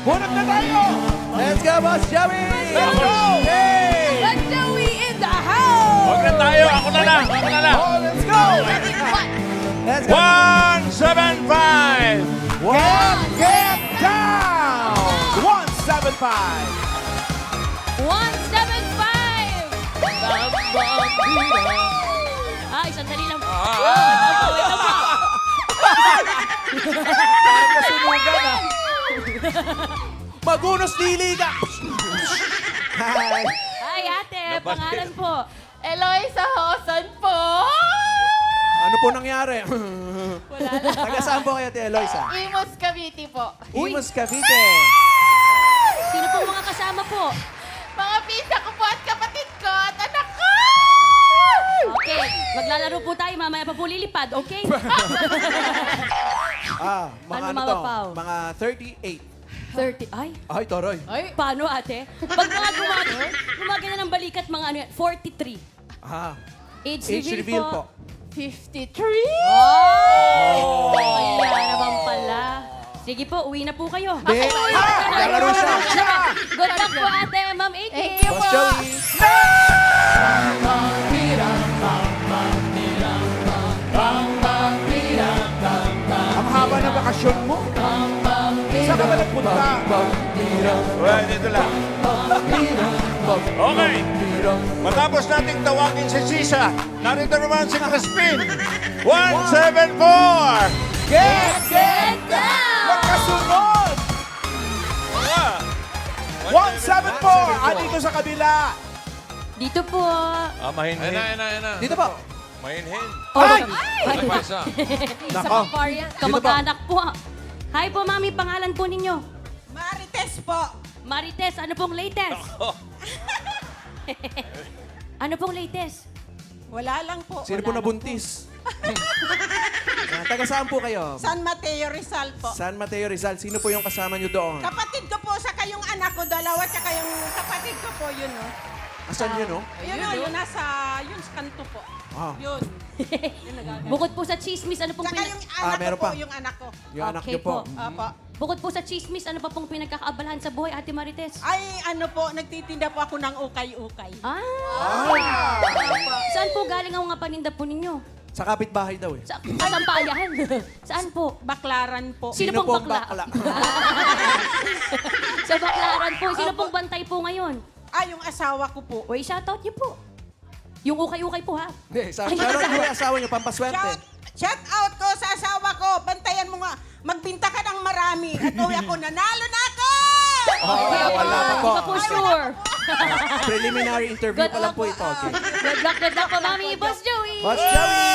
Bunot na tayo! Let's go, Boss Joey! Let's go! Hey! But Joey in the house! Huwag na tayo. Ako na lang. Ako na lang. Oh, let's go! Let's go! 175. Get down! 175! 175! Ay, sandali lang. Parang nasunugan ah. Magunos dili ka! Hi! Ay, ate, pangalan po. Eloisa Hosan po! Ano po nangyari? Wala na. Taga saan po kayo, Ate Eloisa? Imos Cavite po. Imus, Cavite. Sino po mga kasama po? Mga pinsa ko po at kapatid ko at anak ko! Okay, maglalaro po tayo. Mamaya pa po lilipad, okay? Mga Ano, ano Mama to? Pao? Mga 38. 30. Ay, Ay, toroy. paano ate? Pag mga gumagana ng balikat, mga ano yan, 43. Age Age reveal, reveal po. po. 53! Oh! Kaya naman pala. Sige po, uwi na po kayo. Hindi. Lalaro siya. Good luck po ate, Ma'am AK. Thank you Boss po! Joey. Ang haba ng bakasyon mo. Saan ka ba nagpunta? Well, dito lang. Okay. Matapos nating tawagin si Sisa, narito naman si Crispin. 174! Get down! Magkasunod! Ah. 174! Dito sa kabila. Dito po. Mahinhin. Dito po. Mahinhin. Ay! Ay! Isa Nako. pang variant. Kamag-anak po. Hi po, Mami. Pangalan po ninyo? Marites po! Marites, ano pong latest? Ano pong latest? Wala lang po. Sino po nabuntis? Taga saan po kayo? San Mateo Rizal po. San Mateo Rizal. Sino po yung kasama nyo doon? Kapatid ko po, saka yung anak ko, dalawa, tsaka yung kapatid ko po, yun o. Asan yun, no? Yun nasa, yun sa kanto po. Ah, Yun. Bukod po sa chismis, ano pong Tsaka yung anak ko meron po, pa. yung anak ko. yung anak Okay nyo po. po. Apo. Bukod po sa chismis, ano pa pong pinagkakaabalahan sa buhay, Ate Marites? Ay, ano po, nagtitinda po ako ng ukay-ukay. Ah! Saan po galing ang mga paninda po ninyo? Sa kapitbahay daw eh. Sa Sampayahan. Saan po? Baklaran po. Sino pong bakla? Sa Baklaran po. Sino pong bantay po ngayon? Ah, yung asawa ko po. Uy, shoutout niyo po. Yung ukay-ukay po, ha? Hindi, sa pero yung asawa nyo, pampaswerte. Shout out ko sa asawa ko. Bantayan mo nga. Magbinta ka ng marami. At uwi ako, nanalo na ako! Wala pa po. Hindi pa po sure. Preliminary interview Good pa lang luck po ito. Okay. Good luck po, Mami. Boss Joey. Boss Joey!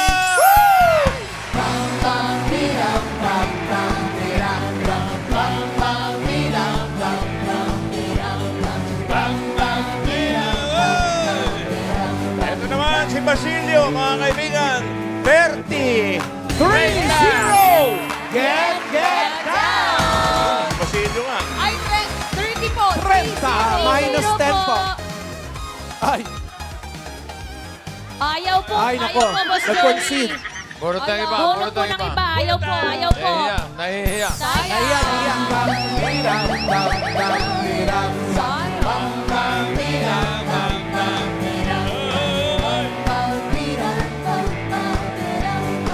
Ito naman si Basilio, mga kaibigan. 30! 3-0! Get down! Basilio nga. Ay, 30 po. 30 minus 10 po. Ay, Ayaw po. Ay, nako. Ayaw po, Boss Joey. Nag-concede. Puro tayo iba, Bunot puro po tayo ng iba. iba. Ayaw po. Ayaw po. Nahihiya. Sayang. Ayan.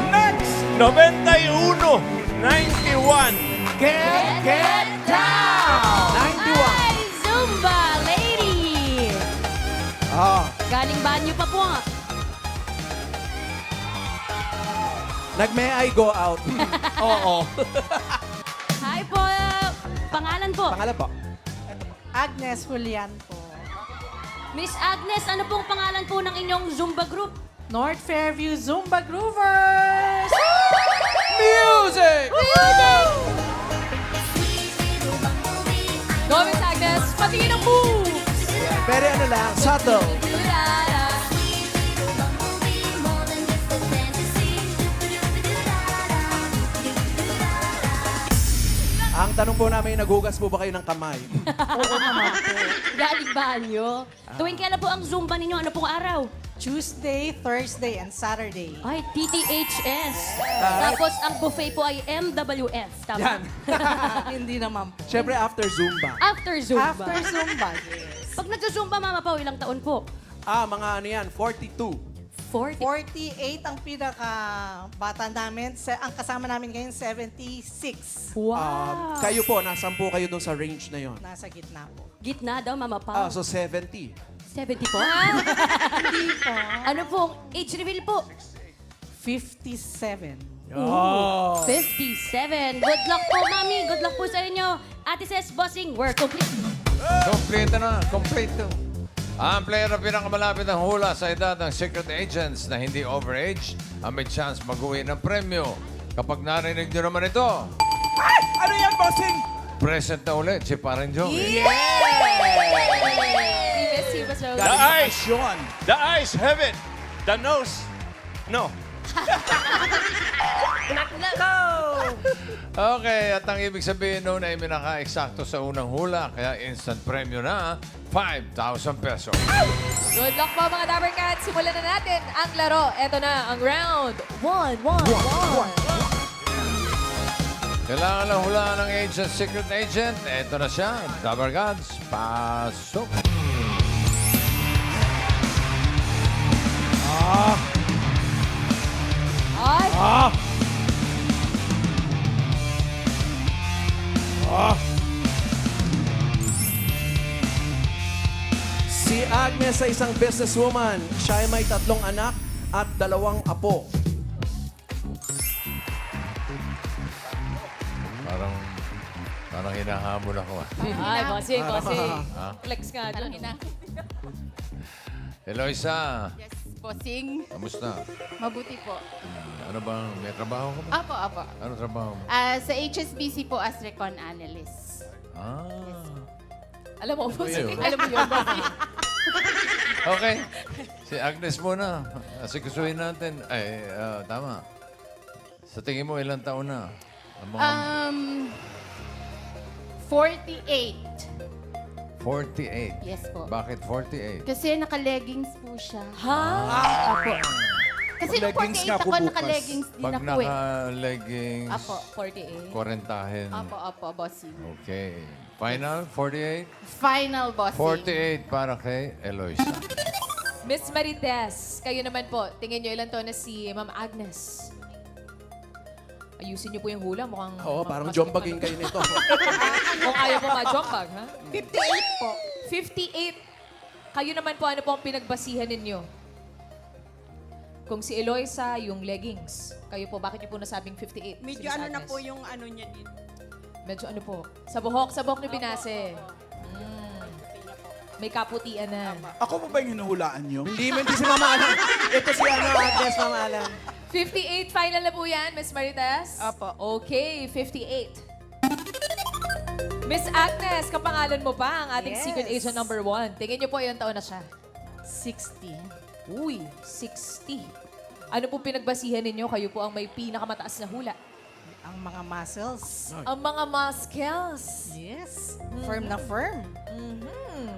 Next! 91! 91! Get down! 91. Ay, Zumba lady. Galing banyo pa po. Nag-may I go out? Oo. Hi po. Pangalan po. Pangalan po? Agnes Julian po. Miss Agnes, ano pong pangalan po ng inyong Zumba group? North Fairview Zumba Groovers! Music! Go, Miss Agnes. Patingin ang move. Very ano lang, subtle. Ang tanong po namin, naghugas po ba kayo ng kamay? Galing banyo. Tuwing kailan po ang Zumba ninyo? Ano pong araw? Tuesday, Thursday, and Saturday. Ay, TTHS. Tapos ang buffet po ay MWF. Tama? Yan. Hindi naman po. Siyempre, after Zumba. After Zumba. After Zumba, yes. Pag nagsusumba, Mama Pao, ilang taon po? Mga ano yan, 42. 40. 48 ang pinaka bata namin. Ang kasama namin ngayon, 76. Wow. Kayo po, nasan po kayo dun sa range na yon? Nasa gitna po. Gitna daw, Mama Pao. So 70. 70 po? Hindi po. Ano po? Age reveal po? 57. 57. Good luck po, Mami. Good luck po sa inyo. Ate Ses, Bossing, we're complete. Complete na. Complete. Ang player na pinakamalapit ng hula sa edad ng secret agents na hindi overage ang may chance mag-uwi ng premyo. Kapag narinig nyo naman ito, Ano yan, bossing? present na ulit si Parang Joey. The eyes. The eyes have it. The nose, no. Okay, at ang ibig sabihin noon ay minaka-eksakto sa unang hula, kaya instant premyo na 5,000 pesos. Good luck po mga Dabber Cats. Simulan na natin ang laro. Ito na ang round 1. Kailangan lang hulaan ng agent, secret agent. Ito na siya, Dabber Gods. Pasok. Ay, Si Agnes ay isang businesswoman. Siya ay may 3 anak at 2 apo. Parang hinahamon ako. ay, bossing. Ha? Flex nga dyan. Eloisa, Yes, bossing. kamusta? Mabuti po. Ano bang, may trabaho ka ba? Apo. Ano trabaho mo? Sa HSBC po as recon analyst. Ah. Alam mo, bossing. yun? Alam mo yun, bossing. Okay. Si Agnes muna. Asikusuhin natin. Ay, tama. Sa tingin mo, ilang taon na? Ang mga 48. 48. Yes po. Bakit 48? Kasi naka-leggings po siya. Ha? Apo. Kasi nung Leggings 48 nga po ako, bukas. naka-leggings din Pag ako eh. naka-leggings, Apo. 48. korentahin. Apo, bossing. Okay. Final, 48? Final bossing. 48 para kay Eloisa. Miss Marites, kayo naman po. Tingin nyo ilan to na si Ma'am Agnes. Ayusin niyo po yung hula. Mukhang... Oo, parang jombagin kayo nito. Kung ayaw po ma-jombag, ha? 58 po. 58. Kayo naman po, ano po ang pinagbasihan ninyo? Kung si Eloisa, yung leggings. Kayo po, bakit niyo po nasabing 58? Medyo Si Miss ano na Agnes? po yung ano niya din. Medyo ano po? Sa buhok niyo binase. May kaputian na. Ako po ba yung hinuhulaan nyo? Hindi si Mama Alam. Ito si Agnes, Mama Alam. 58, final na po yan, Miss Marites? Apo. Okay, 58. Miss Agnes, kapangalan mo pa ang ating Yes. secret agent number 1. Tingin niyo po ilang taon na siya. 60. Uy, 60. Ano po pinagbasihan ninyo? Kayo po ang may pinakamataas na hula. Ang mga muscles. Ang mga muscles. Yes. Firm na firm.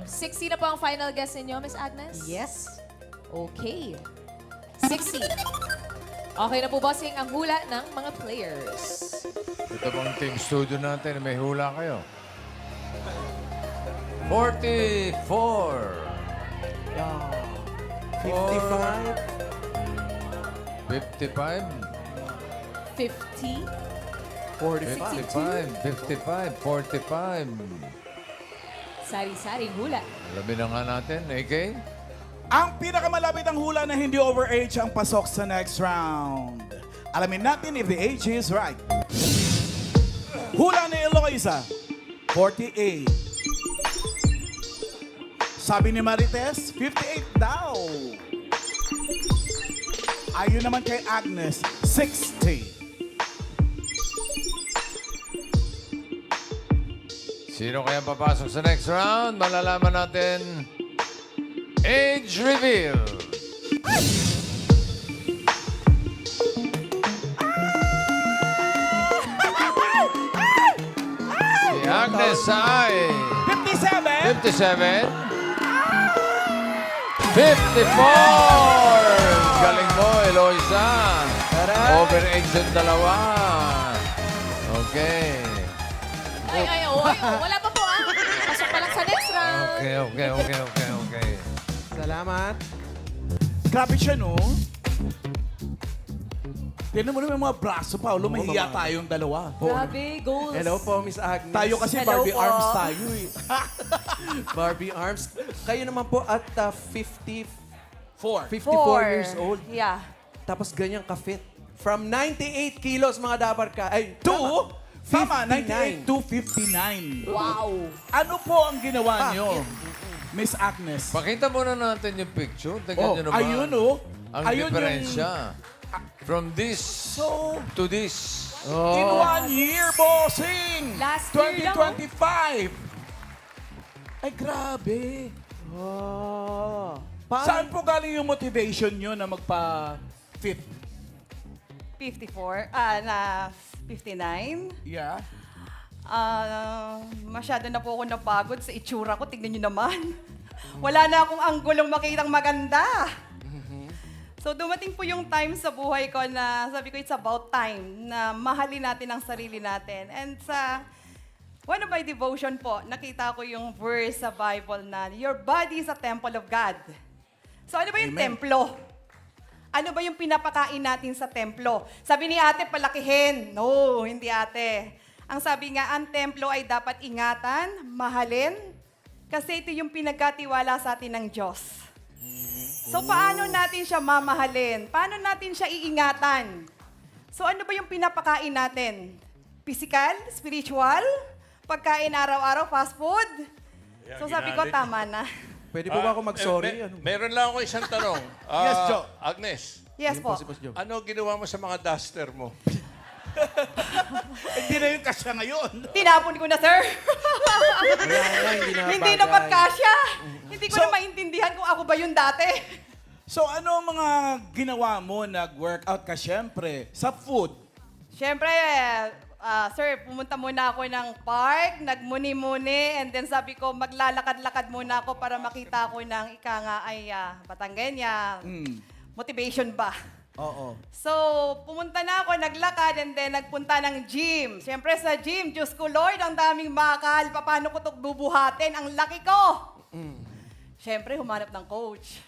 60 na po ang final guess ninyo, Miss Agnes? Yes. Okay. 60. Okay na po, bossing, ang hula ng mga players. Ito pang team studio natin. May hula kayo. 44. Yeah. 55, 55. 50. 45. 55. 45. Sari-saring hula. Alamin na nga natin, AK. Ang pinakamalapit ang hula na hindi overage ang pasok sa next round. Alamin natin if the age is right. Hula ni Eloisa, 48. Sabi ni Marites, 58 daw. Ayun naman kay Agnes, 60. Sino kaya papasok sa next round? Malalaman natin. Age reveal. Si Agnes ay 57. 57. 54! Galing mo, Eloisa. Overage yung dalawa. Okay. Ay, wala pa po ah. Pasok pa lang sa next round. Okay. Salamat. Grabe siya, no? Tignan mo naman yung mga braso, Paolo. Mahiya tayong dalawa. Grabe, goals. Hello po, Miss Agnes. Tayo kasi Hello Barbie po. arms tayo eh. Barbie Arms. Kayo naman po at 54 4 years old. Yeah. Tapos ganyang ka-fit. From 98 kilos, mga dabar ka. Ay, To? Tama, 59. 98 to 59. Wow. Ano po ang ginawa nyo, Miss Agnes? Pakita muna natin yung picture. Tingnan nyo naman. ayun oh. Ang Ayun diferensya. From this to this. In 1 year, bossing! Last year lang, 2025! Ay, grabe. Oh. Saan po galing yung motivation nyo na magpa-fit? 54, na 59. Yeah? Masyado na po ako napagod sa itsura ko. Tignan nyo naman. Wala na akong anggulong makitang maganda. So dumating po yung time sa buhay ko na sabi ko it's about time na mahalin natin ang sarili natin. And sa one of my devotion po, nakita ko yung verse sa Bible na your body is a temple of God. So ano ba yung templo? Ano ba yung pinapakain natin sa templo? Sabi ni ate, palakihin. No, hindi ate. Ang sabi nga, ang templo ay dapat ingatan, mahalin, kasi ito yung pinagkatiwala sa atin ng Diyos. So paano natin siya mamahalin? Paano natin siya iingatan? So ano ba yung pinapakain natin? Physical? Spiritual? Pagkain araw-araw? Fast food? So sabi ko, tama na. Pwede po ba ako mag-sorry? Meron lang ako isang tanong. Yes, Joe. Agnes, Yes po. Si Boss Joe. ano ginawa mo sa mga duster mo? Hindi na yung kasya ngayon. Tinapon ko na, sir. Hindi na bagay. pagkasya. Hindi ko So- na maintindihan kung ako ba yun dati. So ano ang mga ginawa mo? Nag-workout ka syempre sa food. Siyempre, sir, pumunta muna ako ng park, nagmuni-muni, and then sabi ko, maglalakad-lakad muna ako para makita ko ng ika nga ay Batanggenya. Motivation ba? Oo. So, pumunta na ako, naglakad, and then nagpunta ng gym. Siyempre sa gym, Diyos ko Lord, ang daming bakal. Paano ko ito bubuhatin? Ang laki ko! Siyempre, humanap ng coach.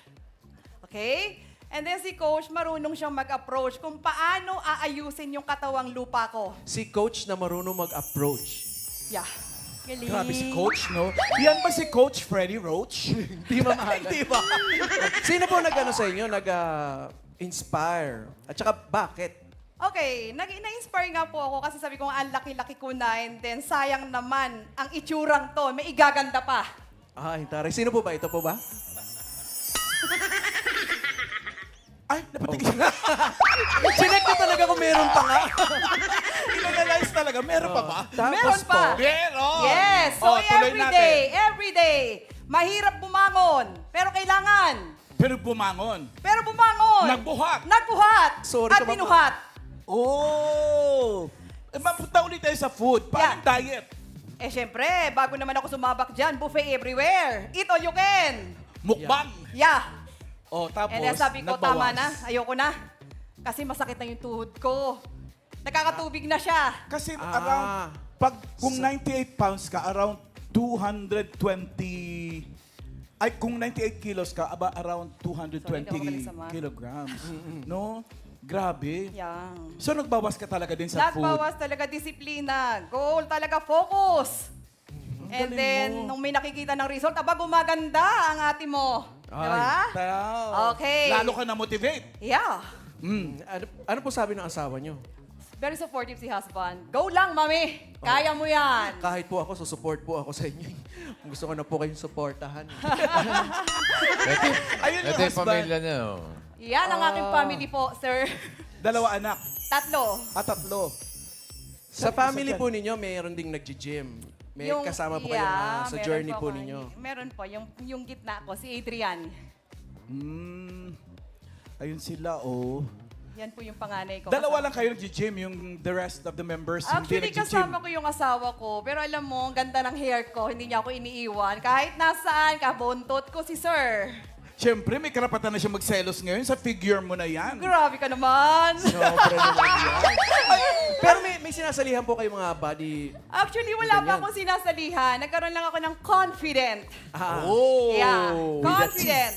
Okay? And then si coach, marunong siyang mag-approach kung paano aayusin yung katawang lupa ko. Si coach na marunong mag-approach. Yeah. Galing. Grabe si Coach, no? Yan ba si Coach Freddy Roach? Hindi mamahalan. Hindi ba? Sino po nag-ano sa inyo? Nag-inspire? At saka bakit? Okay, na-inspire nga po ako kasi sabi ko, ang laki-laki ko na, and then sayang naman, ang itsurang to, may igaganda pa. Ay, taray. Sino po ba? Ito po ba? Ay, napatingin na. Chinek ko talaga kung meron pa nga. Inanalyze talaga. Meron pa ba? Tapos Meron pa. po, Meron! Yes! So Oh, tuloy every day, mahirap bumangon, pero kailangan. Pero bumangon. Pero bumangon. Nagbuhat. Nagbuhat. Sorry at ka, Mama. binuhat. Oh! Mapunta ulit tayo sa food. Paano Yeah. diet? Eh, syempre, bago naman ako sumabak dyan, buffet everywhere. Eat all you can. Mukbang. Yeah. Oh, tapos, And then sabi ko, nagbawas. tama na, ayoko na. Kasi masakit na yung tuhod ko. Nakakatubig na siya. Kasi around, kung 98 pounds ka, around 220, ay kung 98 kilos ka, around Sorry, 220 hindi ako magaling sa math. kilograms. No? Grabe. Yeah. So nagbawas ka talaga din sa food. Nagbawas talaga disiplina. Goal talaga, focus. And galing then, mo. nung may nakikita ng result, aba, gumaganda ang ate mo. Diba? Okay. Lalo ka na-motivate. Yeah. ano po sabi ng asawa nyo? Very supportive si husband. Go lang, mami. Kaya mo yan. Kahit po ako, susupport po ako sa inyo. Gusto ko na po kayong supportahan. Ayun Ito yung yung pamilya husband. niya. oh. Yan ang aking family po, sir. 2 anak. 3. At 3. Sa family po ninyo, mayroon ding nag-gym. May kasama po kayo na sa meron journey po ako. ninyo. Meron po. Yung gitna ko, si Adrian. Ayun sila, oh. Yan po yung panganay ko. Dalawa Kasama- lang kayo nag-gym, yung the rest of the members Actually, hindi kasama nag-gym. ko yung asawa ko. Pero alam mo, ang ganda ng hair ko. Hindi niya ako iniiwan. Kahit nasaan, kabuntot ko si sir. Siyempre, may karapatan na siya magselos ngayon sa figure mo na yan. Grabe ka naman. Sobra naman yan. Pero may sinasalihan po kayo mga body... Actually, wala pa akong sinasalihan. Nagkaroon lang ako ng confident. Oh! Yeah, confident.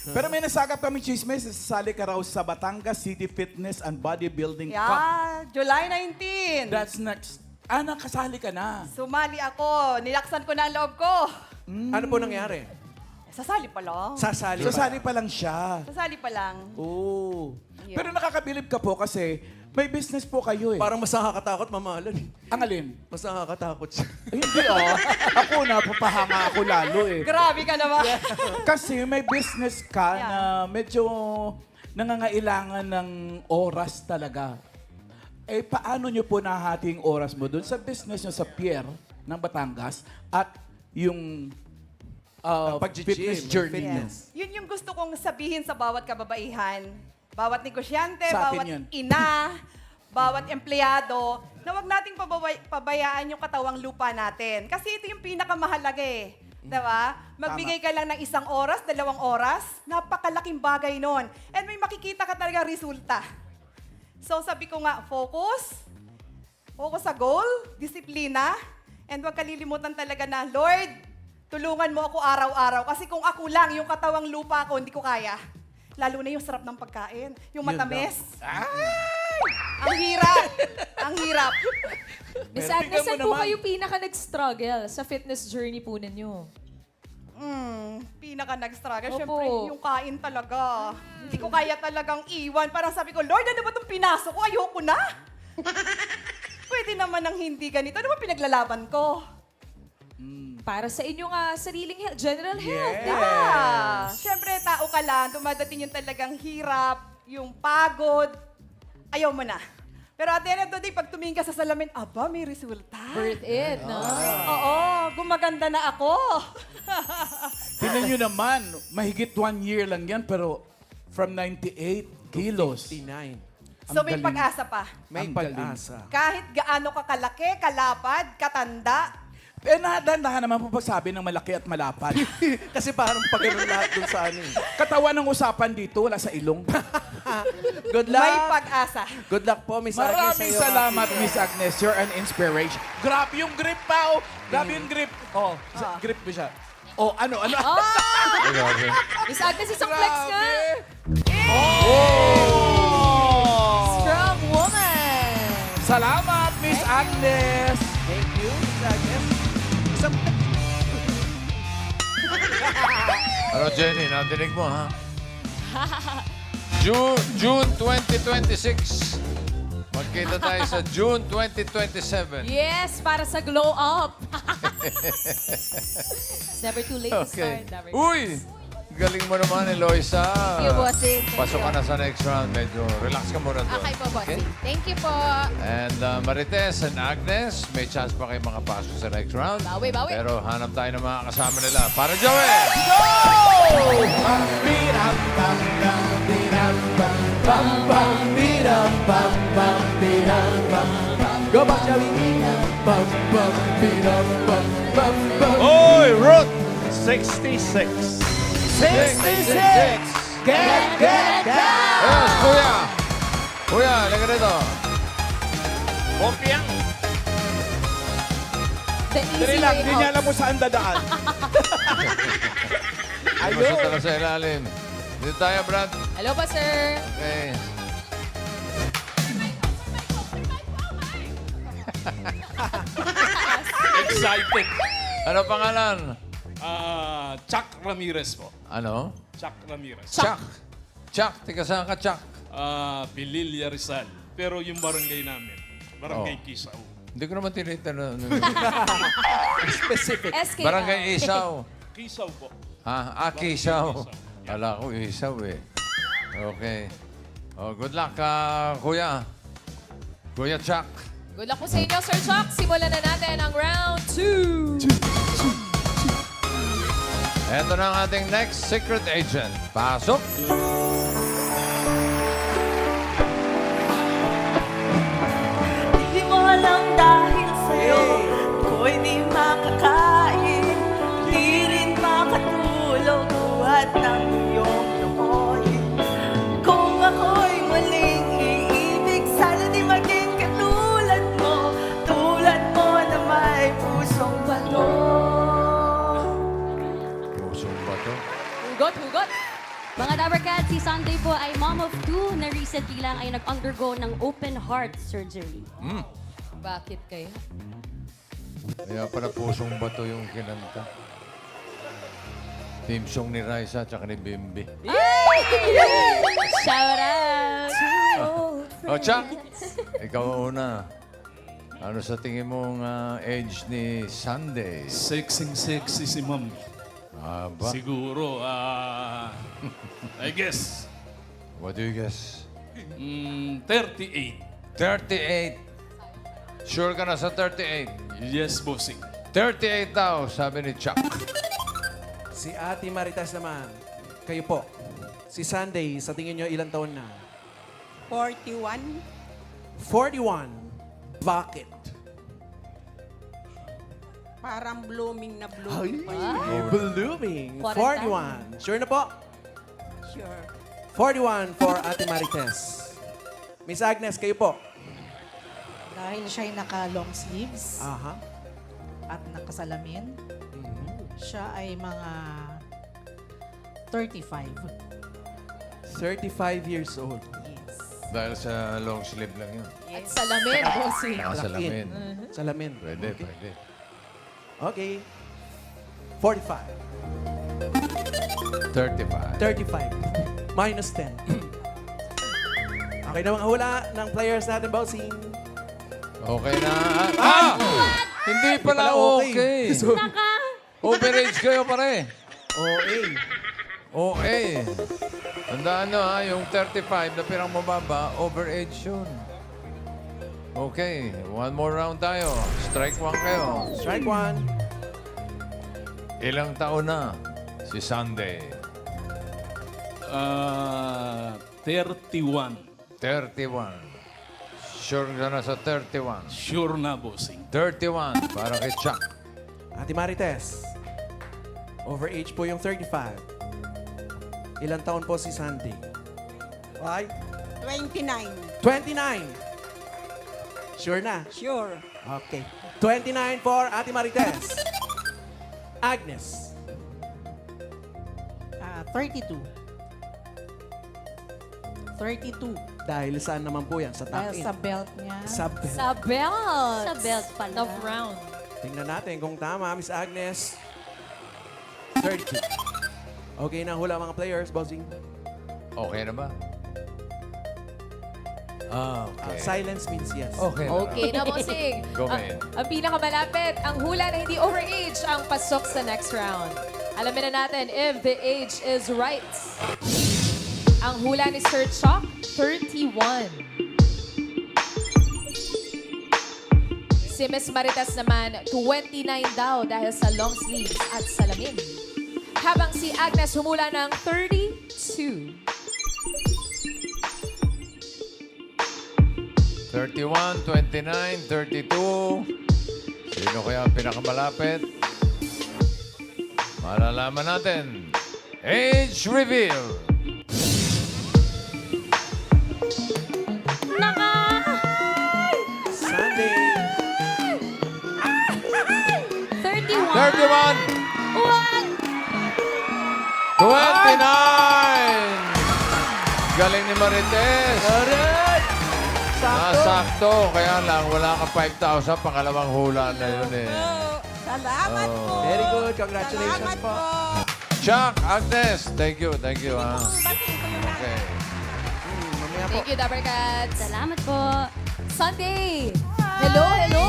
Pero may nasagap kami chismis, sasali ka raw sa Batangas City Fitness and Bodybuilding Cup. Yeah, July 19. That's next. Nakasali ka na. Sumali ako. Nilaksan ko na ang loob ko. Ano po nangyari? Sasali pa lang. Sasali ba? Sasali pa lang siya. Sasali pa lang. Oh. Yeah. Pero nakakabilib ka po kasi may business po kayo eh. Parang mas nakakatakot, mamahalan. Ang alin? Mas nakakatakot siya. Ay, hindi Ako napapahanga ako lalo eh. Grabe ka naman. Kasi may business ka Yeah. na medyo nangangailangan ng oras talaga. Eh, paano nyo po nahati yung oras mo doon sa business nyo sa pier ng Batangas at yung Pag-gym, fitness journey nyo? fitness. Yun yung gusto kong sabihin sa bawat kababaihan, bawat negosyante, Sa atin bawat yun. ina, bawat empleyado, na wag nating pabayaan yung katawang lupa natin. Kasi ito yung pinakamahalaga eh. Diba? Magbigay ka lang ng 1 oras, 2 oras, napakalaking bagay nun. And may makikita ka talaga resulta. So sabi ko nga, focus sa goal, disiplina, and huwag kalilimutan talaga na, Lord, tulungan mo ako araw-araw. Kasi kung ako lang, yung katawang lupa ko, hindi ko kaya. Lalo na yung sarap ng pagkain. Yung matamis. Ang hirap. Ang hirap. Miss Pero Agnes, tingnan mo saan po naman. kayo pinaka nag-struggle sa fitness journey po ninyo? Pinaka nag-struggle. Opo. Siyempre, yung kain talaga. Hindi ko kaya talagang iwan. Parang sabi ko, Lord, ano ba itong pinasok ko? Ayoko na. Pwede naman ng hindi ganito. Ano ba pinaglalaban ko? Para sa inyong sariling general health, di ba? Yeah. Siyempre, tao ka lang. Dumadating yung talagang hirap, yung pagod. Ayaw mo na. Pero at the end of the day, pag tumingin ka sa salamin, aba, may resulta. Worth it, no? Oo, gumaganda na ako. Tingnan nyo naman, mahigit 1 year lang yan, pero from 98 kilos. 59. So may galing. pag-asa pa. May Ang galing. pag-asa. Kahit gaano ka kalaki, kalapad, katanda, Dahan-dahan naman po pagsabi ng malaki at malapad. Kasi parang pag ganun lahat dun sa ano eh. Katawan ng usapan dito, wala sa ilong. Good luck. may pag-asa. Good luck po, Miss Agnes. Maraming sa'yo. salamat, Miss Agnes. You're an inspiration. Grabe yung grip pa, oh. Grabe yung grip. Oh, grip mo siya. Oh, ano? Ay, grabe. Miss Agnes, isang flex nga. Strong woman. Salamat, Miss Agnes. Thank you, Miss Agnes. Isang... Ano, Jenny, natinig mo, ha? June 2026. Magkita tayo sa June 2027. Yes, para sa glow up. It's never too late to Okay. start. Never Uy! Galing mo naman, Eloisa. Thank you, bossing. Thank Pasok ka you. na sa next round. Medyo relax ka muna doon. Okay po, bossing. Thank you po. And Marites and Agnes, may chance pa kayo makapasok sa next round. Bawi, bawi. Pero hanap tayo ng mga kasama nila. Para Joey! Go back, Joey. Oy, Route 66. 66! Get! Yes, Kuya! Kuya, halika rito. Kopyang. The easy Dali lang, way hindi niya out. alam kung saan dadaan. Masok ka na sa ilalim. Dito tayo, Brad. Hello pa, sir. Okay. Excited. Ano pangalan? Chuck Ramirez po. Ano? Chuck Ramirez. Chuck. Chuck, tika saan ka, Chuck? Bililya Rizal. Pero yung barangay namin, Barangay Oh. Kisao. Hindi ko naman tinitanong. Specific. SK. Barangay Isaw. Kisao po. Kisaw. Kala ko Isaw eh. Okay. Oh, good luck, Kuya. Kuya Chuck. Good luck po sa inyo, Sir Chuck. Simulan na natin ang round 2. Ito na ang ating next secret agent. Pasok. Di mo alam dahil sa'yo, ako'y di makakain, di rin makatulog buhat ng iyong Hugot! Mga Dabber Cats, si Sunday po ay mom of 2 na recently lang ay nag-undergo ng open heart surgery. Bakit kayo? Kaya pala pusong bato yung kinanta. Team song ni Raisa at ni Bimbi. Shout out! O, Chuck! Ikaw una. Ano sa tingin mong age ni Sunday? Sexy si ma'am. Aba, Siguro, I guess, what do you guess? 38. 38. Sure ka na sa 38? Yes, bossing. 38 daw, sabi ni Chuck. Si Ate Marites naman, kayo po. Si Sunday, sa tingin nyo ilang taon na? 41. 41. Bakit? Parang blooming na blooming pa yun. Blooming. 41. Sure na po? Sure. 41 for Ate Marites. Miss Agnes, kayo po. Dahil siya'y naka-long sleeves Aha. at nakasalamin, siya ay mga 35. 35 years old. Yes. Dahil sa long sleeve lang yun. At salamin, bossing. Nakasalamin. Salamin. Pwede, pwede. Okay. 45. 35. 35. Minus 10. Okay na mga hula ng players natin, bossing. Okay na. Hindi pala okay. So, Overage kayo pare. OA. Okay. Tandaan nyo yung 35 na pirang mababa, overage yun. Okay, one more round tayo. Strike one kayo. Strike one. Ilang taon na si Sunday? 31. 31. Sure ka na sa 31. Sure na, bossing. 31 para kay Chuck. Ate Marites. Overage po yung 35. Ilang taon po si Sunday? Why? 29. 29. Sure na? Sure. Okay. 29 for Ate Marites. Agnes. 32. 32. Dahil saan naman po yan? Sa Dahil tuck-in. sa belt niya. Sa belt. Sa belt. Sa belt pala. Of round. Tingnan natin kung tama, Miss Agnes. 32. Okay na hula mga players, bossing. Okay na ba? Okay. Silence means yes. Okay na. Okay na, bossing. Go, ang, man. ang pinakamalapit, ang hula na hindi overage ang pasok sa next round. Alamin na natin if the age is right. Ang hula ni Sir Chuck, 31. Si Miss Marites naman, 29 daw dahil sa long sleeves at salamin. Habang si Agnes humula ng 32. 31, 29, 32. Sino kaya ang pinakamalapit? Malalaman natin. Age reveal. Sunday. 31. 31. What? 29. Galing ni Marites. Alright! Nasakto. Kaya lang, wala ka 5,000. Pangalawang hula na yun eh. Salamat po. Very good. Congratulations Salamat po. Chuck, Agnes. Thank you. Thank you. Batiin ko yung lahat. Okay. Mamaya po. Thank you, Dabber Cats. Salamat po. Sunday! Hello, hello!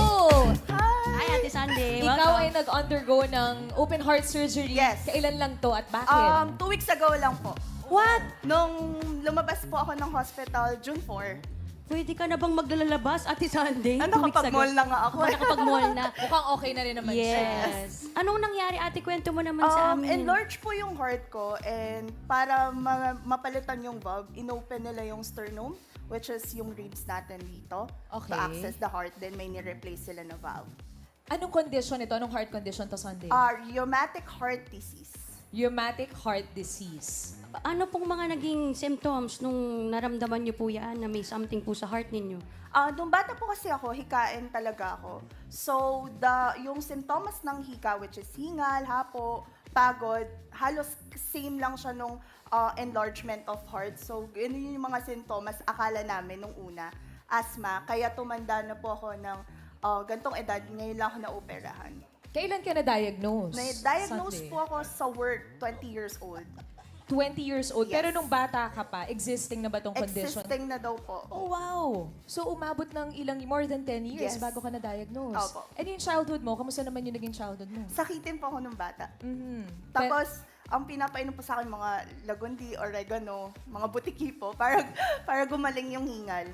Hi, Ate Sunday. Ikaw Welcome. ay nag-undergo ng open heart surgery. Yes. Kailan lang to at bakit? 2 weeks ago lang po. What? Nung lumabas po ako ng hospital, June 4. Pwede ka na bang maglalabas, Ate Sunday? Ano, 2 weeks ago? nakapag-mall na nga ako. Nakapag-mall na. Mukhang okay na rin naman siya. Yes. Anong nangyari, Ate? Kwento mo naman sa amin. Enlarge po yung heart ko and para mapalitan yung valve, inopen nila yung sternum, which is yung ribs natin dito. Okay. To access the heart, then may ni-replace sila na valve. Anong condition ito? Anong heart condition to, Sunday? Rheumatic heart disease. Rheumatic heart disease. Ano pong mga naging symptoms nung naramdaman niyo po yan na may something po sa heart ninyo? Nung bata po kasi ako, hikain talaga ako. So, yung sintomas ng hika, which is hingal, hapo, pagod, halos same lang siya nung enlargement of heart. So, yun yung mga sintomas akala namin nung una. Asthma, kaya tumanda na po ako ng gantong edad, ngayon lang ako na-operahan. Kailan ka na-diagnose? Na-diagnose Sunday? po ako sa work, 20 years old. 20 years old. Yes. Pero nung bata ka pa, existing na ba tong condition? Existing na daw po. Oh, wow! So, umabot ng more than 10 years Yes. bago ka na-diagnose. Opo. And yung childhood mo, kamusta naman yung naging childhood mo? Sakitin po ako nung bata. Mhm. Tapos, ang pinapainom po sa akin mga lagundi, oregano, mga butiki po, para gumaling yung hingal.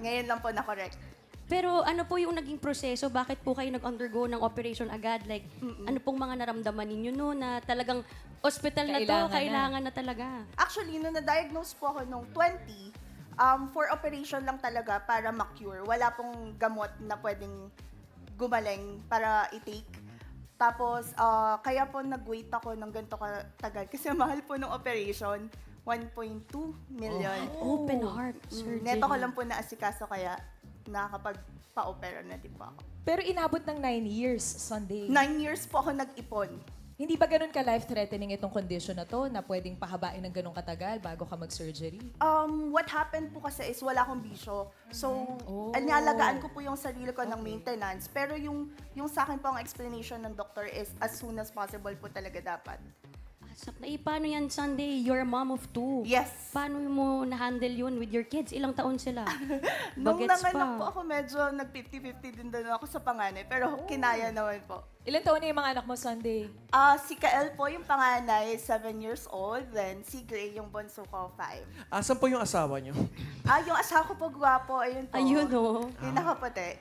Ngayon lang po na-correct. Pero ano po yung naging proseso? Bakit po kayo nag-undergo ng operation agad? Like, ano pong mga naramdaman ninyo no na talagang hospital na to, Kailangan na. kailangan na talaga? Actually, nung na-diagnose po ako nung 20, for operation lang talaga para ma-cure. Wala pong gamot na pwedeng gumaling para i-take. Tapos, kaya po nag-wait ako ng ganito katagal. Kasi mahal po nung operation, 1.2 million. Open heart surgery. Neto ko lang po na-asikaso kaya nakakapagpa-opera na din po ako. Pero inabot ng 9 years, Sunday. 9 years po ako nag-ipon. Hindi ba ganun ka life-threatening itong condition na to na pwedeng pahabain ng ganun katagal bago ka mag-surgery? What happened po kasi is wala akong bisyo. So, nialagaan ko po yung sarili ko ng maintenance. Pero yung sa akin po ang explanation ng doctor is as soon as possible po talaga dapat. Paano yan, Sunday? You're a mom of 2. Yes. Paano mo na-handle yun with your kids? Ilang taon sila? Nung Bagets nanganak pa. po ako, medyo nag-50-50 din ako sa panganay. Pero kinaya naman po. Ilan taon na yung mga anak mo, Sunday? Si Kael po yung panganay, 7 years old. Then si Gray, yung bunso ko, 5. Asan po yung asawa niyo? Yung asawa ko po gwapo, ayun po. Ayun, oh. Yung nakaputi.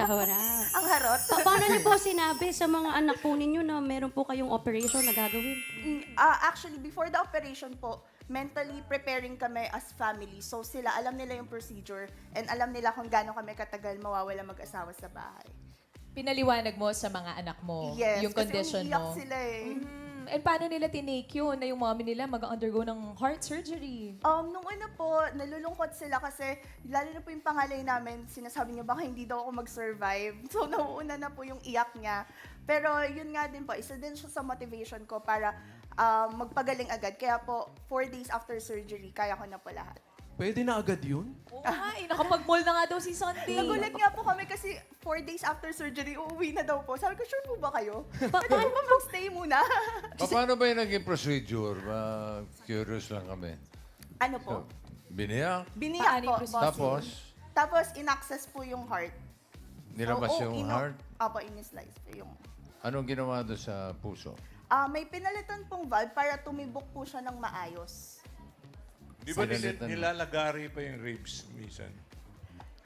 Shawara. Ang harot. Paano niyo po sinabi sa mga anak po ninyo na meron po kayong operation na gagawin? Actually, before the operation po, mentally preparing kami as family. So sila, alam nila yung procedure and alam nila kung gaano kami katagal mawawala mag-asawa sa bahay. Pinaliwanag mo sa mga anak mo Yes, yung condition kasi umiiyak mo. sila eh. And paano nila tinake yun na yung mommy nila mag-undergo ng heart surgery? Nung una po, nalulungkot sila kasi lalo na po yung pangalay namin, sinasabi niya baka hindi daw ako mag-survive. So nauuna na po yung iyak niya. Pero yun nga din po, isa din siya sa motivation ko para magpagaling agad. Kaya po, 4 days after surgery, kaya ko na po lahat. Pwede na agad yun? Oo nga, nakapag-mall na nga daw si Sunday. Nagulat nga po kami kasi 4 days after surgery, uuwi na daw po. Sabi ko, sure po ba kayo? Pwede po mag-stay muna. Paano ba yung naging procedure? Curious lang kami. Ano po? Biniyak, Biniyak Paano yung po, procedure? tapos Tapos, in-access po yung heart. nilabas yung heart. Apo, in-slice po yung... Anong ginawa doon sa puso? May pinalitan pong valve para tumibok po siya ng maayos. Di ba Sinalitan mo. nilalagari pa yung ribs minsan?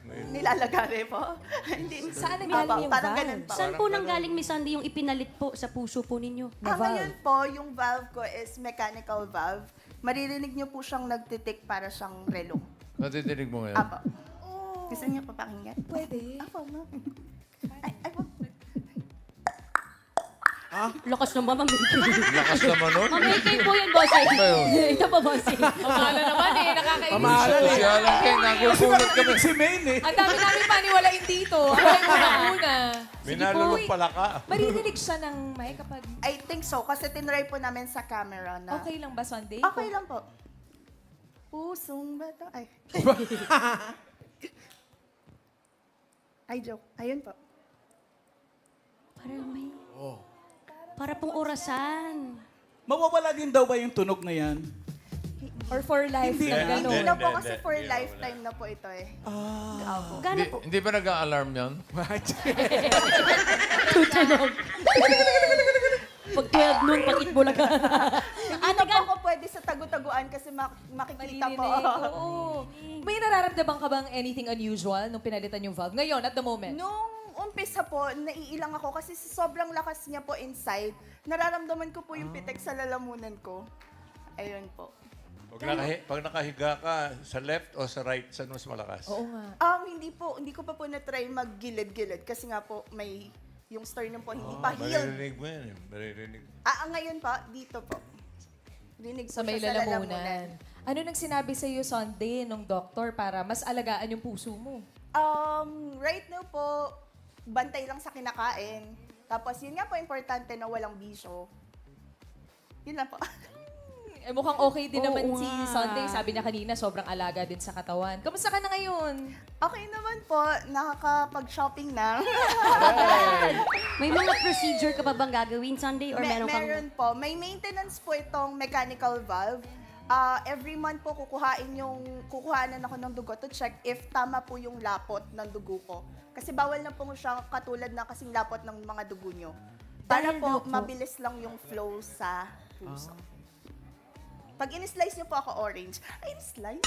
Nilalagari po. Hindi. Saan nanggaling yung parang valve? ganun po. Saan po nanggaling, Miss Sandy, yung ipinalit po sa puso po ninyo? Na Ngayon po, yung valve ko is mechanical valve. Maririnig niyo po siyang nagtitik para siyang relo. Natitinig mo ngayon? Apo. Gusto niyo pa pakinggan? Pwede. Apo, no? Ay, po. Lakas naman, mamigay. Lakas naman nun. Mamigay po yan, bossing. Ano ba yun? Ito pa, bossing. Pamala naman eh, nakakainis. Pamahalan eh. Sosyalan kayo, nagugulot kami. Si Maine eh. Ang dami namin paniwalain dito. Ay, una-una. May nalulog pala ka. Maririnig siya ng mic kapag... I think so, kasi tinry po namin sa camera na... Okay lang ba, Sunday? Okay lang po. Pusong bata. Ay. Ay, joke. Ayun po. Parang may... Para pong orasan. Mawawala din daw ba yung tunog na yan? Or for life Hindi na na. gano'n? Hindi na po Hindi, kasi hindi. for Hindi, lifetime na po ito eh. Gano Hindi, po? hindi ba nag-a-alarm yan? Tutunog. Pag 12 noon, pag itbulaga. Ano po ako pwede sa tagu-taguan kasi makikita po. Maririnig. Oo. May nararamdaman ka bang anything unusual nung pinalitan yung valve? Ngayon, at the moment? Nung umpisa po, naiilang ako kasi sa sobrang lakas niya po inside, nararamdaman ko po yung pitek sa lalamunan ko. Ayun po. Pag nakahiga ka, sa left o sa right, saan mas malakas? Oo nga. Hindi ko pa po na-try mag-gilid-gilid kasi nga po may Yung sternum po, hindi pa healed. Maririnig mo yan. Maririnig. Ngayon po, dito po. Rinig Sa po may siya sa lalamunan. Ano nang sinabi sa iyo Sunday nung doktor para mas alagaan yung puso mo? Right now po, bantay lang sa kinakain. Tapos yun nga po, importante na walang bisyo. Yun lang po. Eh, mukhang okay din Oo naman si nga. Sunday. Sabi niya kanina, sobrang alaga din sa katawan. Kamusta ka na ngayon? Okay naman po, nakakapag-shopping na. May mga procedure ka pa bang gagawin Sunday or meron kang... Meron po. May maintenance po itong mechanical valve. Every month po kukuhanan ako ng dugo to check if tama po yung lapot ng dugo ko. Kasi bawal na po siya katulad na kasing lapot ng mga dugo nyo. Para Dahil po daw po- mabilis lang yung flow sa puso. Pag in-slice nyo po ako orange, ay, in-slice?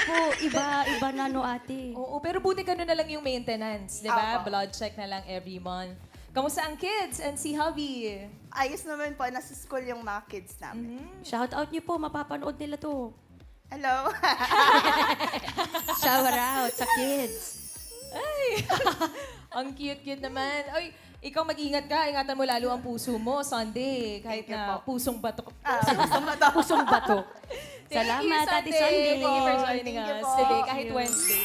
po, iba na no ate. Oo, pero buti ka na lang yung maintenance, di ba? Apo. Blood check na lang every month. Kamusta ang kids and si hubby? Ayos naman po, nasa school yung mga kids namin. Shout out niyo po, mapapanood nila to. Hello? Shout out sa kids. Ay, ang cute-cute naman. Ay, ikaw mag-ingat ka. Ingatan mo lalo ang puso mo, Sunday. Kahit Thank you na po. pusong bato. Pusong bato. Thank Salamat, you, Ate Sunday. Thank you for joining Thank you us po. today, Thank kahit you. Wednesday.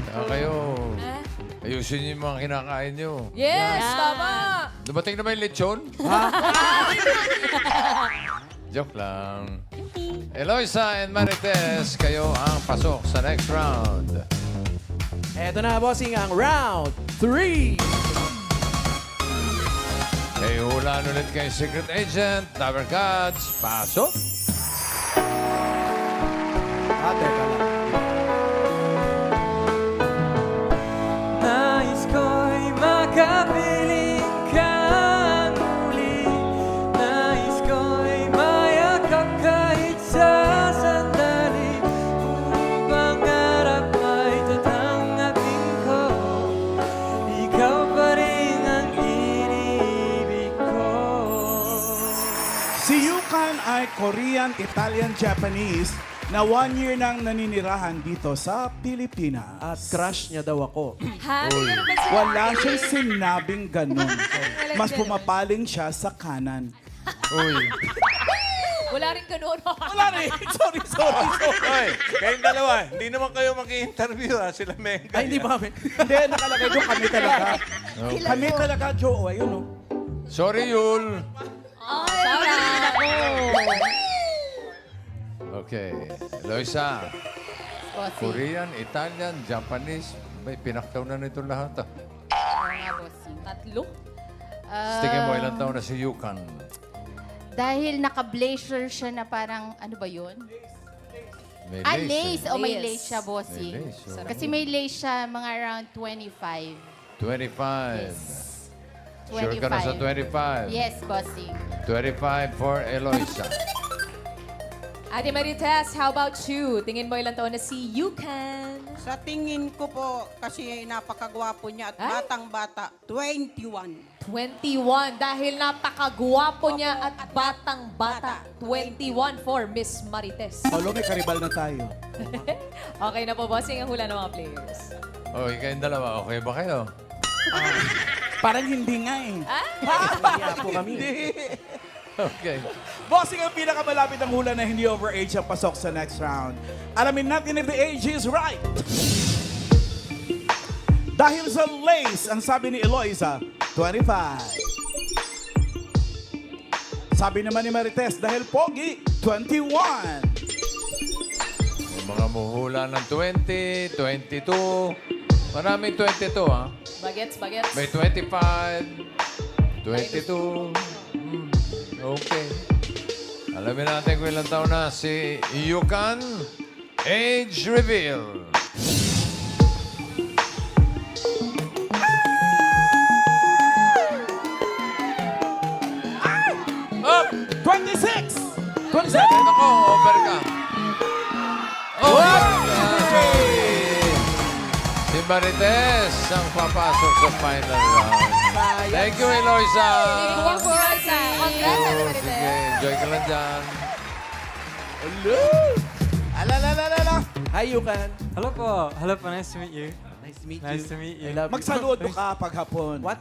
Saka kayo, Ah? ayusin niyo yung mga kinakain niyo. Yes, tama! Dumating na ba yung lechon? Joke lang. Eloisa and Marites, kayo ang pasok sa next round. Eto na, bossing, ang round 3. Kayo hulaan ulit kay Secret Agent, Lover Gods, pasok. Teka lang. Nais ko'y makapiling kang muli. Nais ko'y mayakap kahit sa sandali. Kung pangarap ay tatanggapin ko, ikaw pa rin ang iniibig ko. Si Yukan ay Korean, Italian, Japanese na 1 year nang naninirahan dito sa Pilipinas. At crush niya daw ako. Happy ka naman si Wala siyang sinabing ganun. Mas pumapaling siya sa kanan. Uy. Wala rin ganun. Wala rin. Sorry. Hoy, kayong dalawa, hindi naman kayo mag-i-interview Sila Menga. Ay, hindi ba kami? Hindi, nakalagay doon kami talaga. Kami talaga, Joe. Ayun, no? Sorry, Yul. Sorry. Okay. Eloisa, Bossing. Korean, Italian, Japanese. May pinaktaw na nito lahat. Oo nga, bossing. Tatlo? Tingin mo, ilang taon na si Yukan? Dahil naka-blazer siya na parang, ano ba yun? May Lace. eh. O may Lace. lace siya, bossing. May lace, oh. Kasi may lace siya mga around 25. 25. Sure ka na sa 25? Yes, bossing. 25 for Eloisa. Ate Marites, how about you? Tingin mo ilang taon na si Yukan? Sa tingin ko po, kasi napakagwapo niya at Ay? batang-bata, 21. 21. Dahil napakagwapo niya at batang-bata. 21 for Miss Marites. Paulo, may karibal na tayo. Okay na po, bossing, ang hula ng mga players. Oh, kayong dalawa, okay ba kayo? Parang hindi nga eh. Kaya po kami. Okay. Bossing ang pinakamalapit ng hula na hindi overage ang pasok sa next round. Alamin natin if the age is right. Dahil sa lace, ang sabi ni Eloisa, 25. Sabi naman ni Marites, dahil pogi, 21. Yung mga muhula ng 20, 22. Maraming 22, ha? Bagets. May 25, 22. Okay. Alamin natin kung ilang taon na si Yukan. Age reveal. Up! 26! 27! Ako, over ka. Okay. Si Marites ang papasok sa final round. Thank you, Eloisa. Thank you, Rosa. Congrats, Ate Marites. Sige, enjoy ka lang dyan. Alala! Hi, Yukan. Hello po. Hello po. Nice to meet you. Nice to meet Nice you. to meet I you. love you. Magsaludo ka pag hapon. What?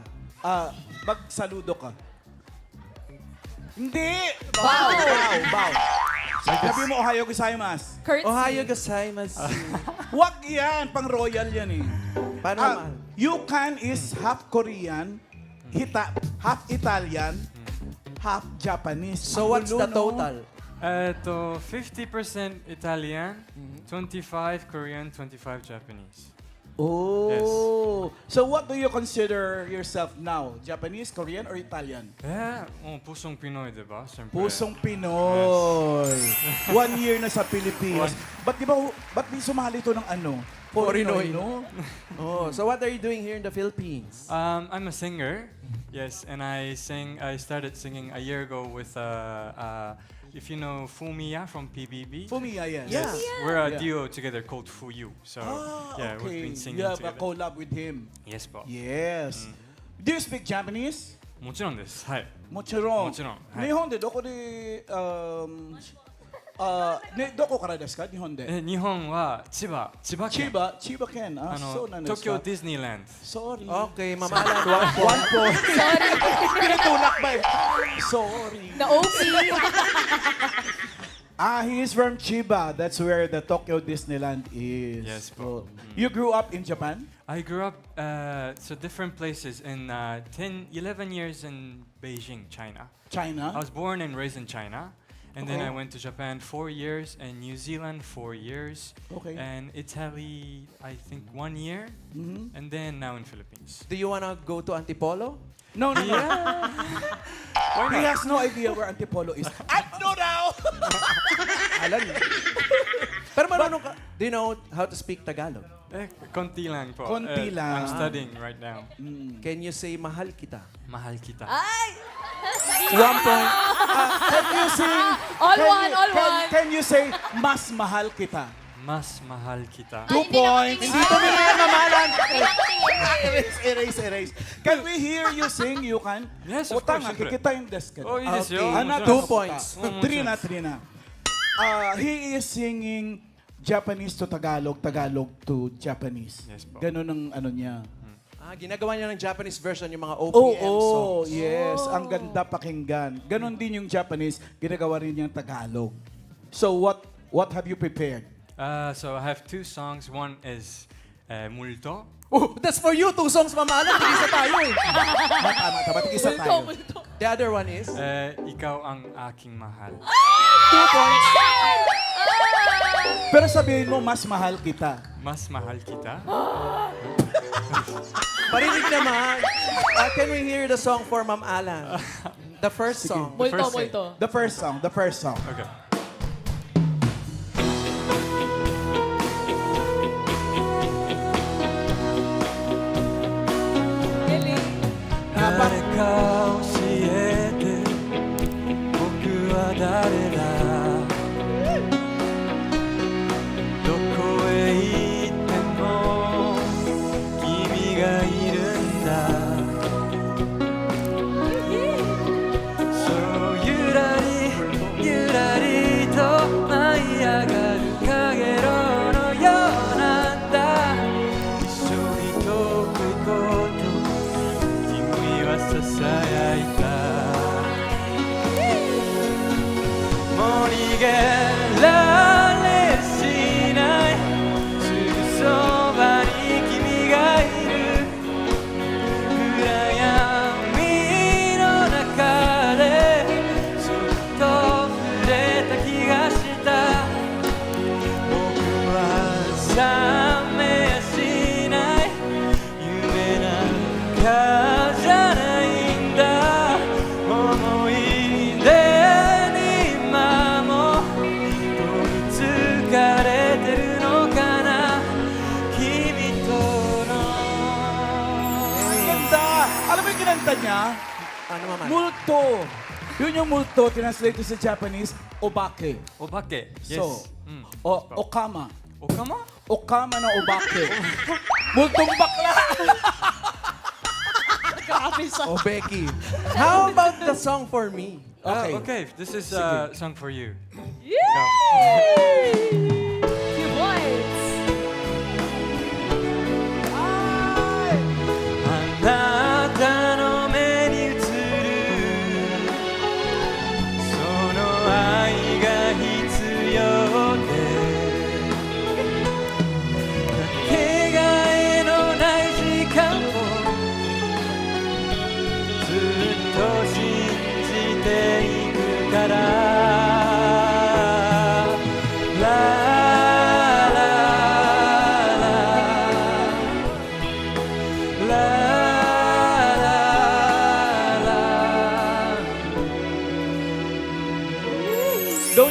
Magsaludo ka. Hindi! Bow. Sabi mo, Ohayo gozaimasu. Curtsy. Ohayo gozaimasu. Wag yan, pang royal yan eh. Paano Ah, naman? Yukan is half Korean, half Italian, half Japanese. So what's the Ang gulo, no? total? To 50% Italian, 25 Korean, 25 Japanese. Oh. So what do you consider yourself now? Japanese, Korean, or Italian? Pusong Pinoy, diba? Siyempre. Pusong Pinoy. 1 year na sa Pilipinas. Ba't di sumali ito ng ano? Porinoy. no? Oh, so what are you doing here in the Philippines? I'm a singer, yes, and I started singing a year ago with if you know Fumiya from PBB. Fumiya, yes. Yeah. We're a Yeah. duo together called Fuyu. So yeah, we've been singing You have a together. collab with him. Yes, po. Yes. Do you speak Japanese? もちろんです。はい。もちろん。もちろん。はい。日本でどこで、どこからですか日本で。日本は千葉県。千葉県。あ、あのそうなんですか。東京ディズニーランド。 Sorry. Okay, Mama Alan, 1 point. Sorry. Pinatulak ba eh? Sorry. Na-OP. He is from Chiba. That's where the Tokyo Disneyland is. Yes, po. So, you grew up in Japan? I grew up so different places in 11 years in Beijing, China. China? I was born and raised in China. And then Okay. I went to Japan 4 years, and New Zealand 4 years, Okay. and Italy I think 1 year, and then now in Philippines. Do you wanna go to Antipolo? No. Why He not? has no idea where Antipolo is. Ano daw? Alam niyo. Pero marunong ka. Do you know how to speak Tagalog? Konti lang po. Konti lang. I'm studying right now. Can you say mahal kita? Mahal kita. Ay! 1 point. Can you sing? All one. Can you say, mas mahal kita? Mas mahal kita. 2 points. Hindi tumingin na mamalan. Erase. Can we hear you sing, Yukan? Yes, of course, siyempre. Kikitain desu ka. Oh, yes, Okay. yo. Ana, 2 points. 3 na. He is singing Japanese to Tagalog, Tagalog to Japanese. Yes po. Ganun ang ano niya. Ginagawa niya ng Japanese version yung mga OPM songs. Yes. Ang ganda pakinggan. Ganon din yung Japanese, ginagawa rin niyang Tagalog. So what have you prepared? So I have 2 songs. One is Multo. Oh, that's for you. 2 songs, Mama Alan. Tigisa tayo eh. Tama, isa tayo. The other one is? Ikaw ang aking mahal. 2 points. Pero sabihin mo, mas mahal kita. Mas mahal kita. Parinig naman. Can we hear the song for Ma'am Alan? The first song. Multo. The first song. Okay. Galing. 誰か教えて僕は誰だどこへ行っても君がいるんだそうゆらりゆらりと舞い上がるかげろうのようなんだ一緒に遠く行こうと君はささやいたもう逃げられしないすぐそばに君がいる暗闇の中でずっと触れた気がした僕は覚めやしない夢なんかじゃないんだ思い出に今も取りつかれてるのかな君とのGanda! Alam mo yung kinanta niya? Ano, Mama Alan? Multo. Yun yung multo, translate sa Japanese, obake. Obake. Yes. So, okama. Okama? Okama na obake. Multong bakla! Oh, Becky. How about the song for me? Okay. Okay, this is a song for you. Cute boy.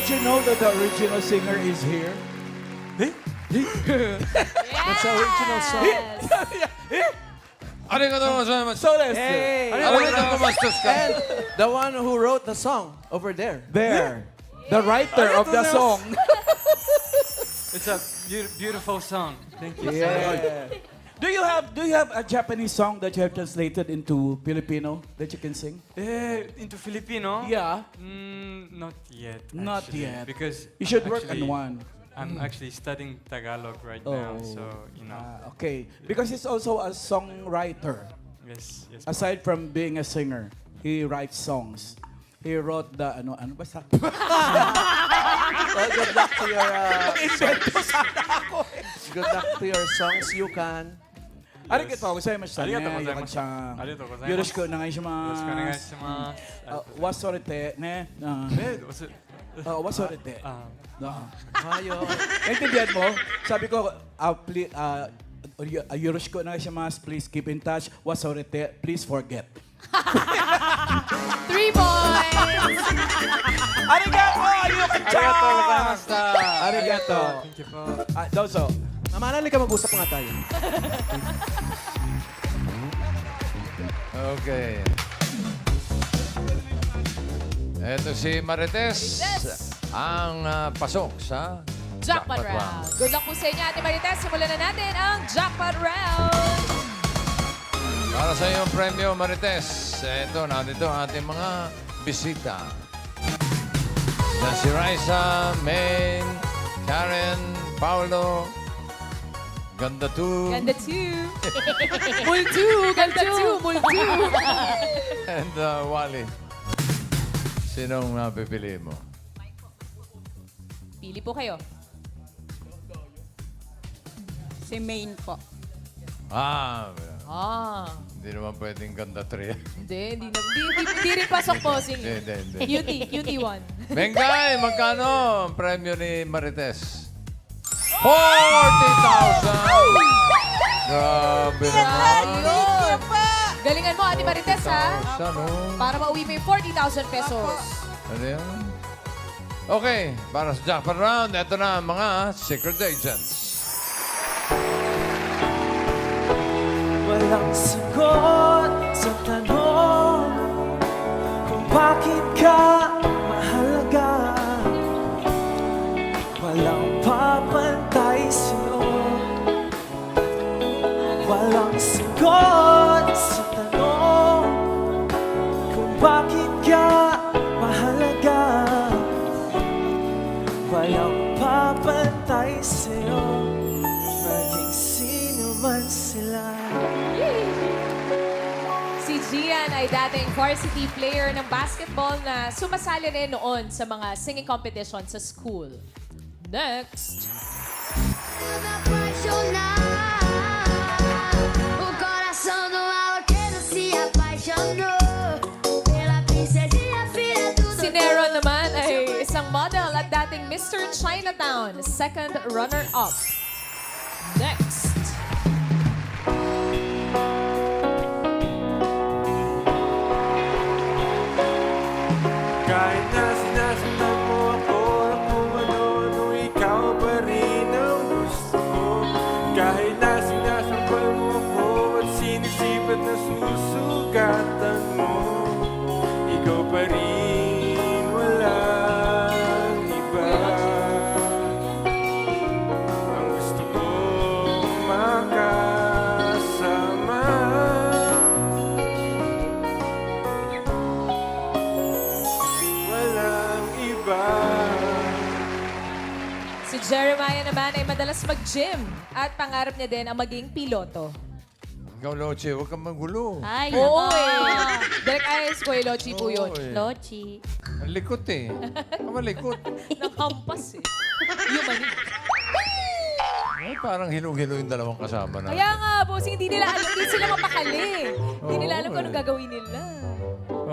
Did you know that the original singer is here? That's the original song. Arigato gozaimasu. So let's Hey! Arigato gomastos ka. And the one who wrote the song over there. there. The writer of the song. It's a beautiful song. Thank you so much. Yeah. Do you have a Japanese song that you have translated into Filipino that you can sing? Into Filipino? Yeah. Not yet. Not actually, yet. Because You should work actually, on one. I'm actually studying Tagalog right now, so you know. Okay. Because he's also a songwriter. Yes, yes. Aside from being a singer, he writes songs. He wrote the ano ba sa? Well, good luck to your good luck to your songs. You can. Arigato gozaimasu. Arigato gozaimasu. Arigato Arigato gozaimasu. Yoroshiku onegaishimasu. Yoroshiku Wasorete ne. Wasorete. Hayo. Naintindihan mo? Sabi ko, yoroshiku onegaishimasu. Please keep in touch. Wasorete. Please forget. 3 points! Arigato! Arigato gozaimashita. Arigato. Thank you po. Dozo. Mamanali ka, mag-usap nga tayo. Okay. Ito si Marites. Yes. Ang pasok sa Jackpot round. Good luck po sa inyo, Ate Marites. Simulan na natin ang Jackpot round. Para sa iyong premyo, Marites. Ito, nandito ang ating mga bisita. Na si Raisa, Maine, Karen, Paolo, Ganda 2, Ganda 2. Multu! Ganda 2! Multu! and Wally. Sinong napipili mo? Pili po kayo. Si Maine po. Hindi naman pwedeng Ganda 3. Hindi rin pasok po. Sige. Hindi. Cutie 1. Bengay, magkano ang premyo ni Marites? 40,000! Grabe naman. Galingan mo, Ate Marites, ha? Ano? Para mauwi mo yung 40,000 pesos. Ano yan? Okay, para sa jackpot round, ito na ang mga secret agents. Walang sagot sa tanong kung bakit ka mahalaga. Walang papantay sa'yo. Walang sagot sa tanong kung bakit ka mahalaga. Walang papantay sa'yo, maging sino man sila. Si Gian ay dating varsity player ng basketball na sumasali rin noon sa mga singing competition sa school. Next. Si Nero naman ay isang model at dating Mr. Chinatown, second runner-up. Next. Kahit na sinasaktan mo ako na kung ano-ano, ikaw pa rin ang gusto mo. Kahit na sinasaktan mo ako at sinisipat na susugatan mo, ikaw pa rin, walang iba. Ang gusto kong makasama. Walang iba. Si Jeremiah naman ay madalas mag-gym at pangarap niya din ang maging piloto. Ikaw, Loche, huwag kang magulo. Ay, Oo nako. eh. Direct ayos ko Lochi po yun. Oo, eh. Lochi. Ang likot eh. Ang malikot. Nakahampas eh. Human eh. Ay, parang hilo-hilo yung dalawang kasama na. Kaya nga, bossing, hindi nila alam, hindi sila mapakali. Hindi nila alam kung anong gagawin nila.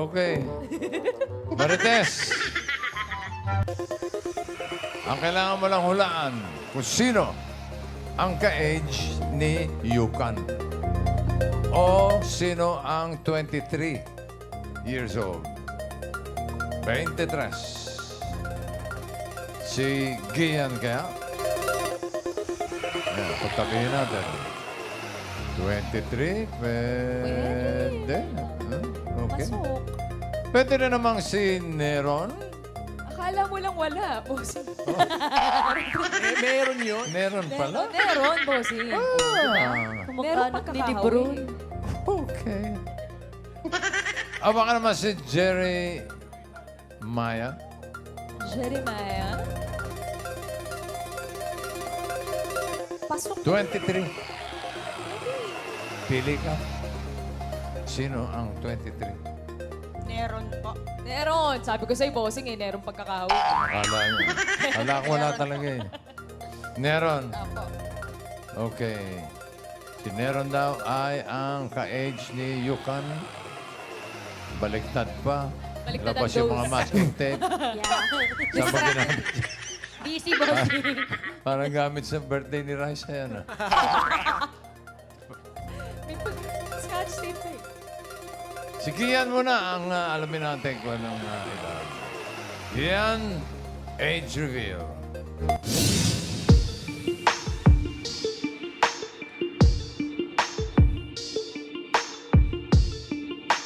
Okay. Marites. Ang kailangan mo lang hulaan kung sino ang ka-age ni Yukan. O sino ang 23 years old. 23. Si Gian kaya? Ayan, pagtabihin natin. 23, pwede. Okay. Pasok. Pwede rin namang si Neron. Akala mo lang wala, bossing. Meron yun. Neron pala. Meron, bossing. Ah, Kumakanak ni Lebron. okay. Baka naman si Jerry Maya. Jeremiah. Pasok. 23. Pili ka. Sino ang 23? Meron po. Meron. Sabi ko sa'yo, bossing eh, meron pagkakawi. Akala niya. Akala ko wala talaga eh. Neron. Opo. Okay. Si Neron daw ay ang ka-age ni Yukan. Baliktad pa. Baliktad Labas ang yung dose. mga masking tape. Yeah. Saan ba ginamit? Busy, bossing. Parang gamit sa birthday ni Raisa yan. Ah. May scotch tape eh. Si Kian muna ang alamin natin kung anong edad. Kian, age reveal.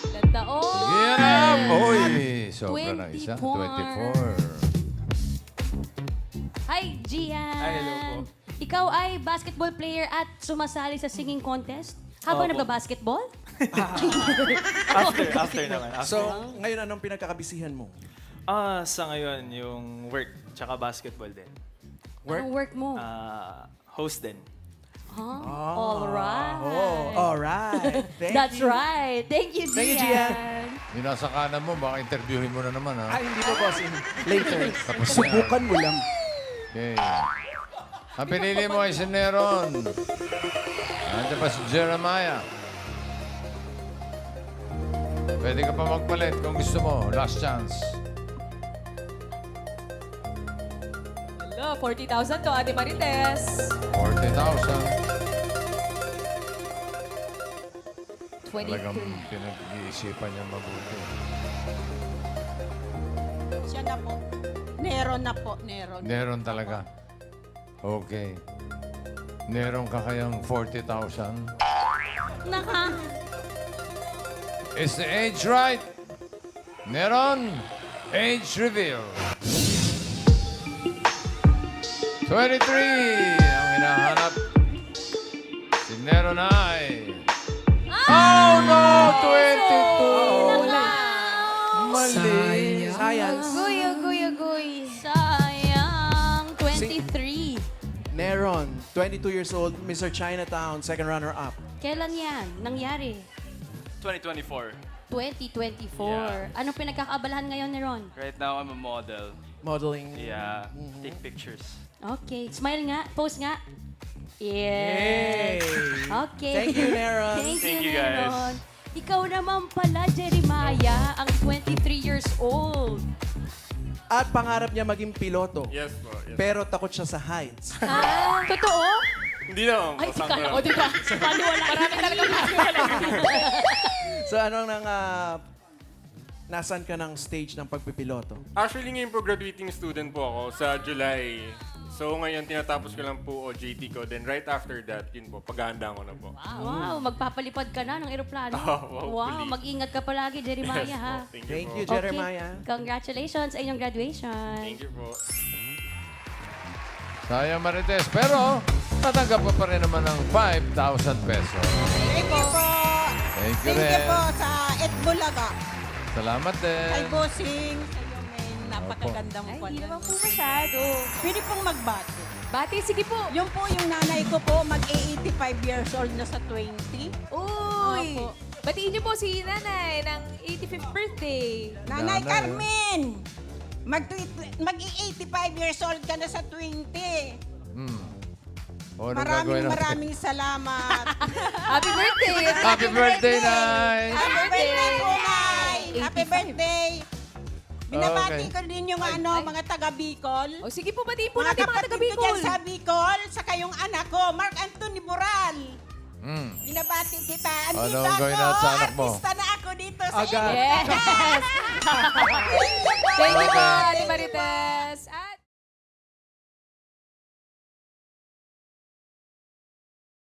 Ilan taon? Kian! Oy! Sobra na isa. 24. 24. Hi, Gian. Hi, hello po. Ikaw ay basketball player at sumasali sa singing contest? Habang Opo. nagba-basketball? After naman. After. So, ngayon anong pinagkakabisihan mo? Sa ngayon, yung work, tsaka basketball din. Anong work mo? Host din. Huh? All right. Alright. That's right. Thank you, Gian. Thank you, Gian. Yung nasa kanan mo, baka interviewin mo na naman, ha? Ay, hindi po, boss. Later. Tapos na. Subukan mo lang. Okay. Ang pinili mo ay si Neron. Nandiyan pa si Jeremiah. Pwede ka pa magpalit kung gusto mo. Last chance. Hello, 40,000 to, Ate Marites. 40,000. 23. Talagang pinag-iisipan niya mabuti. Siya na po. Neron na po, Neron. Neron talaga. Okay. Neron ka kayang 40,000. Naka. Is the age right? Neron, age reveal. 23 ang hinahanap. Si Neron ay... Oh no! 22! Mali. Science. Guy. Sayang. 23. Neron, 22 years old, Mr. Chinatown, second runner-up. Kailan yan nangyari? 2024. 2024. Yeah. Anong pinagkakaabalahan ngayon ni Ron? Right now, I'm a model. Modeling. Yeah. Take pictures. Okay. Smile nga. Pose nga. Yay! Yes. Okay. Thank you, Neron. Thank you, guys. Neron. Ikaw naman pala, Jeremiah, ang 23 years old. At pangarap niya maging piloto. Yes po. Yes. Pero takot siya sa heights. Ah, totoo? Hindi naman po. Ay, sakto kala lang. ko, di ba? Paano wala? Marami talaga So anong nasan ka ng stage ng pagpipiloto? Actually, ngayon po graduating student po ako sa July. So ngayon, tinatapos ko lang po OJT ko. Then right after that, yun po, paghahanda ko na po. Wow, magpapalipad ka na ng eroplano. Oh, Wow, hopefully. mag-ingat ka palagi, Jeremiah, Yes ha? po. Thank po. you, Jeremiah. Okay. Congratulations sa inyong graduation. Thank you po. Sayang Marites. Pero, tatanggap pa rin naman ng 5,000 pesos. Thank you po. Thank you Thank you rin. po sa Etbulaga. Salamat din. Kay Bossing. Sa'yo, may napakagandang Ay, kwan. hindi naman po masyado. Pwede pong magbati. Bati, sige po. Yung po yung nanay ko po, mag-85 years old na sa 20. Uy! Opo. Batiin niyo po si nanay ng 85th birthday. Nanay Nanay, Carmen! Mag-85 years old ka na sa 20. O, anong gagawin natin? Maraming salamat. Happy birthday! Happy birthday, Nay! Happy birthday po, Nay! 85. Happy birthday! Binabati Okay. ko din yung mga taga Bicol. O sige po, batiin po natin mga taga kapatid ko dyan Bicol. sa Bicol, saka yung anak ko, Mark Anthony Boral. Mm. Binabati kita. Ano Andito ang gawin ako, natin sa anak mo? artista na ako dito sa Agad. Yes! Thank you po. Thank you po, Okay. Ate